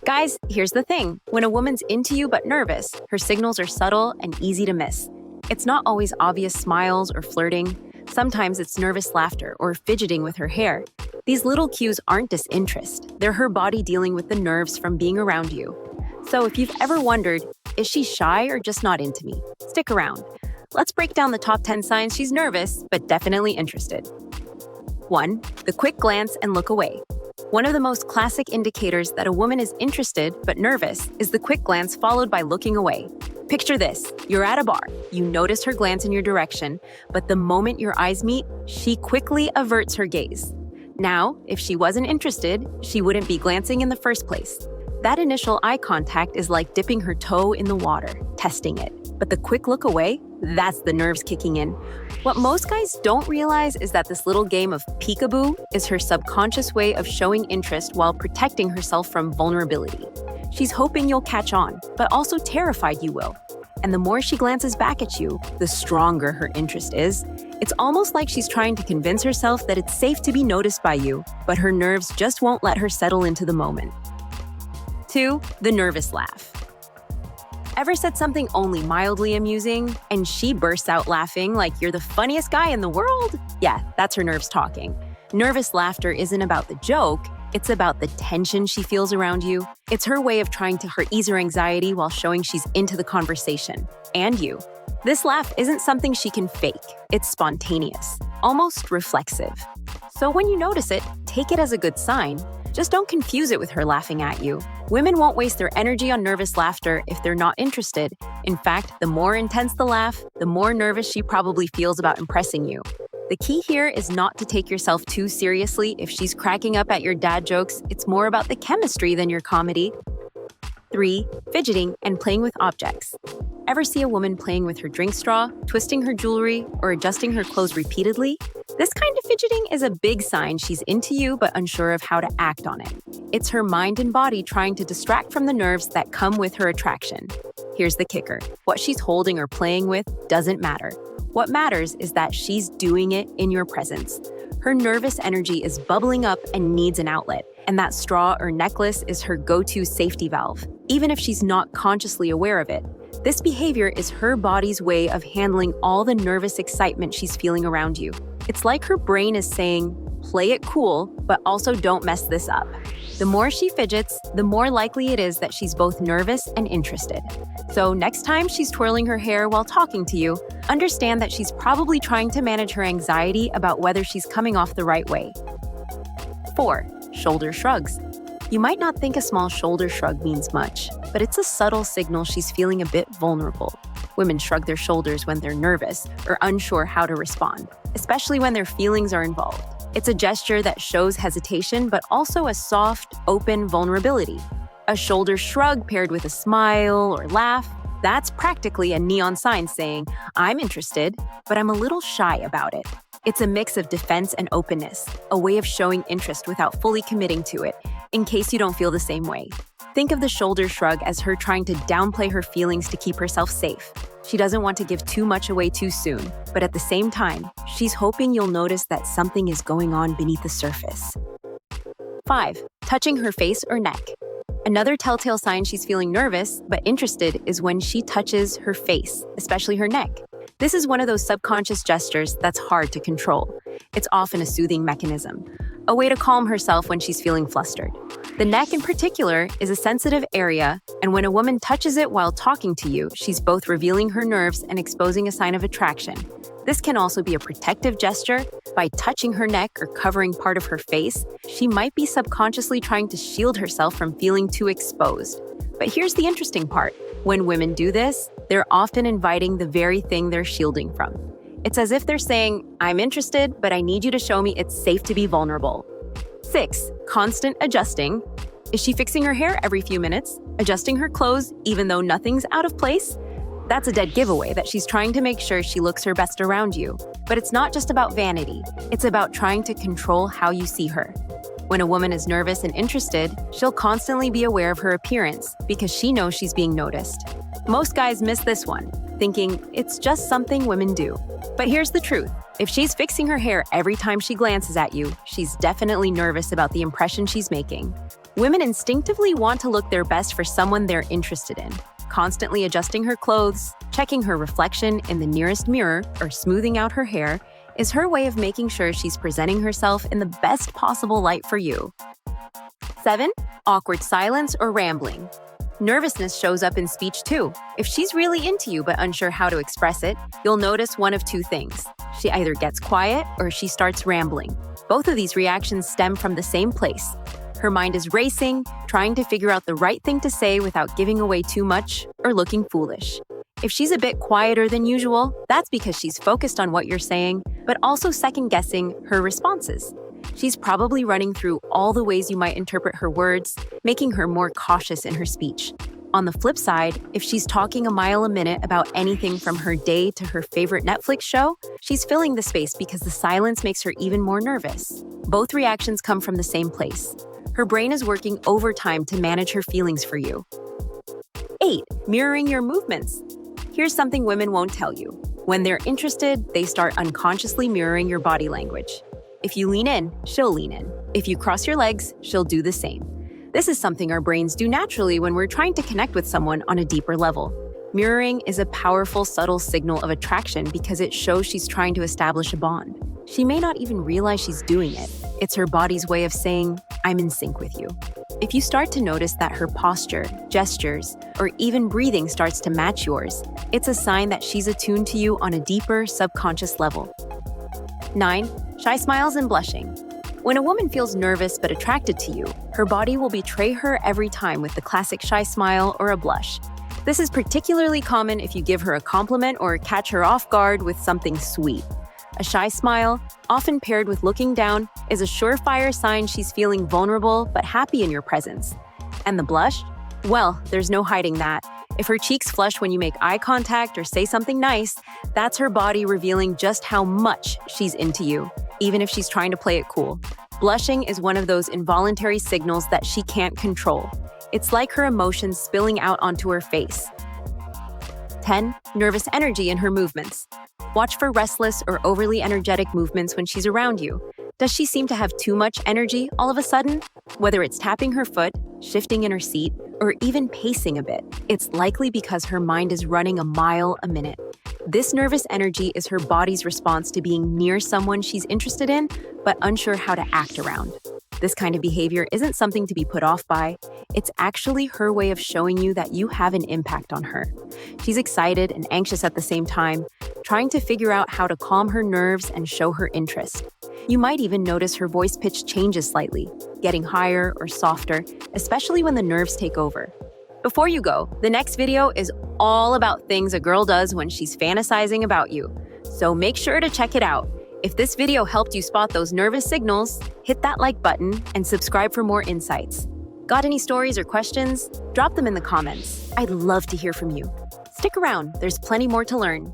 Guys, here's the thing. When a woman's into you but nervous, her signals are subtle and easy to miss. It's not always obvious smiles or flirting. Sometimes it's nervous laughter or fidgeting with her hair. These little cues aren't disinterest. They're her body dealing with the nerves from being around you. So if you've ever wondered, is she shy or just not into me? Stick around. Let's break down the top 10 signs she's nervous, but definitely interested. 1. The quick glance and look away. One of the most classic indicators that a woman is interested but nervous is the quick glance followed by looking away. Picture this. You're at a bar. You notice her glance in your direction, but the moment your eyes meet, she quickly averts her gaze. Now, if she wasn't interested, she wouldn't be glancing in the first place. That initial eye contact is like dipping her toe in the water, testing it. But the quick look away, that's the nerves kicking in. What most guys don't realize is that this little game of peekaboo is her subconscious way of showing interest while protecting herself from vulnerability. She's hoping you'll catch on, but also terrified you will. And the more she glances back at you, the stronger her interest is. It's almost like she's trying to convince herself that it's safe to be noticed by you, but her nerves just won't let her settle into the moment. 2. The nervous laugh. Ever said something only mildly amusing, and she bursts out laughing like you're the funniest guy in the world? Yeah, that's her nerves talking. Nervous laughter isn't about the joke, it's about the tension she feels around you. It's her way of trying to ease her anxiety while showing she's into the conversation. And you. This laugh isn't something she can fake. It's spontaneous, almost reflexive. So when you notice it, take it as a good sign. Just don't confuse it with her laughing at you. Women won't waste their energy on nervous laughter if they're not interested. In fact, the more intense the laugh, the more nervous she probably feels about impressing you. The key here is not to take yourself too seriously if she's cracking up at your dad jokes. It's more about the chemistry than your comedy. 3. Fidgeting and playing with objects. Ever see a woman playing with her drink straw, twisting her jewelry, or adjusting her clothes repeatedly? This kind of fidgeting is a big sign she's into you but unsure of how to act on it. It's her mind and body trying to distract from the nerves that come with her attraction. Here's the kicker. What she's holding or playing with doesn't matter. What matters is that she's doing it in your presence. Her nervous energy is bubbling up and needs an outlet, and that straw or necklace is her go-to safety valve, even if she's not consciously aware of it. This behavior is her body's way of handling all the nervous excitement she's feeling around you. It's like her brain is saying, play it cool, but also don't mess this up. The more she fidgets, the more likely it is that she's both nervous and interested. So next time she's twirling her hair while talking to you, understand that she's probably trying to manage her anxiety about whether she's coming off the right way. 4. Shoulder shrugs. You might not think a small shoulder shrug means much, but it's a subtle signal she's feeling a bit vulnerable. Women shrug their shoulders when they're nervous or unsure how to respond, especially when their feelings are involved. It's a gesture that shows hesitation, but also a soft, open vulnerability. A shoulder shrug paired with a smile or laugh, that's practically a neon sign saying, I'm interested, but I'm a little shy about it. It's a mix of defense and openness, a way of showing interest without fully committing to it, in case you don't feel the same way. Think of the shoulder shrug as her trying to downplay her feelings to keep herself safe. She doesn't want to give too much away too soon, but at the same time, she's hoping you'll notice that something is going on beneath the surface. 5. Touching her face or neck. Another telltale sign she's feeling nervous but interested is when she touches her face, especially her neck. This is one of those subconscious gestures that's hard to control. It's often a soothing mechanism, a way to calm herself when she's feeling flustered. The neck in particular is a sensitive area, and when a woman touches it while talking to you, she's both revealing her nerves and exposing a sign of attraction. This can also be a protective gesture. By touching her neck or covering part of her face, she might be subconsciously trying to shield herself from feeling too exposed. But here's the interesting part. When women do this, they're often inviting the very thing they're shielding from. It's as if they're saying, I'm interested, but I need you to show me it's safe to be vulnerable. 6. Constant adjusting. Is she fixing her hair every few minutes, adjusting her clothes even though nothing's out of place? That's a dead giveaway that she's trying to make sure she looks her best around you. But it's not just about vanity. It's about trying to control how you see her. When a woman is nervous and interested, she'll constantly be aware of her appearance because she knows she's being noticed. Most guys miss this one, thinking it's just something women do. But here's the truth. If she's fixing her hair every time she glances at you, she's definitely nervous about the impression she's making. Women instinctively want to look their best for someone they're interested in. Constantly adjusting her clothes, checking her reflection in the nearest mirror, or smoothing out her hair is her way of making sure she's presenting herself in the best possible light for you. 7. Awkward silence or rambling. Nervousness shows up in speech too. If she's really into you but unsure how to express it, you'll notice one of two things. She either gets quiet or she starts rambling. Both of these reactions stem from the same place. Her mind is racing, trying to figure out the right thing to say without giving away too much or looking foolish. If she's a bit quieter than usual, that's because she's focused on what you're saying, but also second-guessing her responses. She's probably running through all the ways you might interpret her words, making her more cautious in her speech. On the flip side, if she's talking a mile a minute about anything from her day to her favorite Netflix show, she's filling the space because the silence makes her even more nervous. Both reactions come from the same place. Her brain is working overtime to manage her feelings for you. 8. Mirroring your movements. Here's something women won't tell you. When they're interested, they start unconsciously mirroring your body language. If you lean in, she'll lean in. If you cross your legs, she'll do the same. This is something our brains do naturally when we're trying to connect with someone on a deeper level. Mirroring is a powerful, subtle signal of attraction because it shows she's trying to establish a bond. She may not even realize she's doing it. It's her body's way of saying, "I'm in sync with you." If you start to notice that her posture, gestures, or even breathing starts to match yours, it's a sign that she's attuned to you on a deeper, subconscious level. 9. Shy smiles and blushing. When a woman feels nervous but attracted to you, her body will betray her every time with the classic shy smile or a blush. This is particularly common if you give her a compliment or catch her off guard with something sweet. A shy smile, often paired with looking down, is a surefire sign she's feeling vulnerable but happy in your presence. And the blush? Well, there's no hiding that. If her cheeks flush when you make eye contact or say something nice, that's her body revealing just how much she's into you, even if she's trying to play it cool. Blushing is one of those involuntary signals that she can't control. It's like her emotions spilling out onto her face. 10. Nervous energy in her movements. Watch for restless or overly energetic movements when she's around you. Does she seem to have too much energy all of a sudden? Whether it's tapping her foot, shifting in her seat, or even pacing a bit, it's likely because her mind is running a mile a minute. This nervous energy is her body's response to being near someone she's interested in, but unsure how to act around. This kind of behavior isn't something to be put off by. It's actually her way of showing you that you have an impact on her. She's excited and anxious at the same time, trying to figure out how to calm her nerves and show her interest. You might even notice her voice pitch changes slightly, getting higher or softer, especially when the nerves take over. Before you go, the next video is all about things a girl does when she's fantasizing about you. So make sure to check it out. If this video helped you spot those nervous signals, hit that like button and subscribe for more insights. Got any stories or questions? Drop them in the comments. I'd love to hear from you. Stick around, there's plenty more to learn.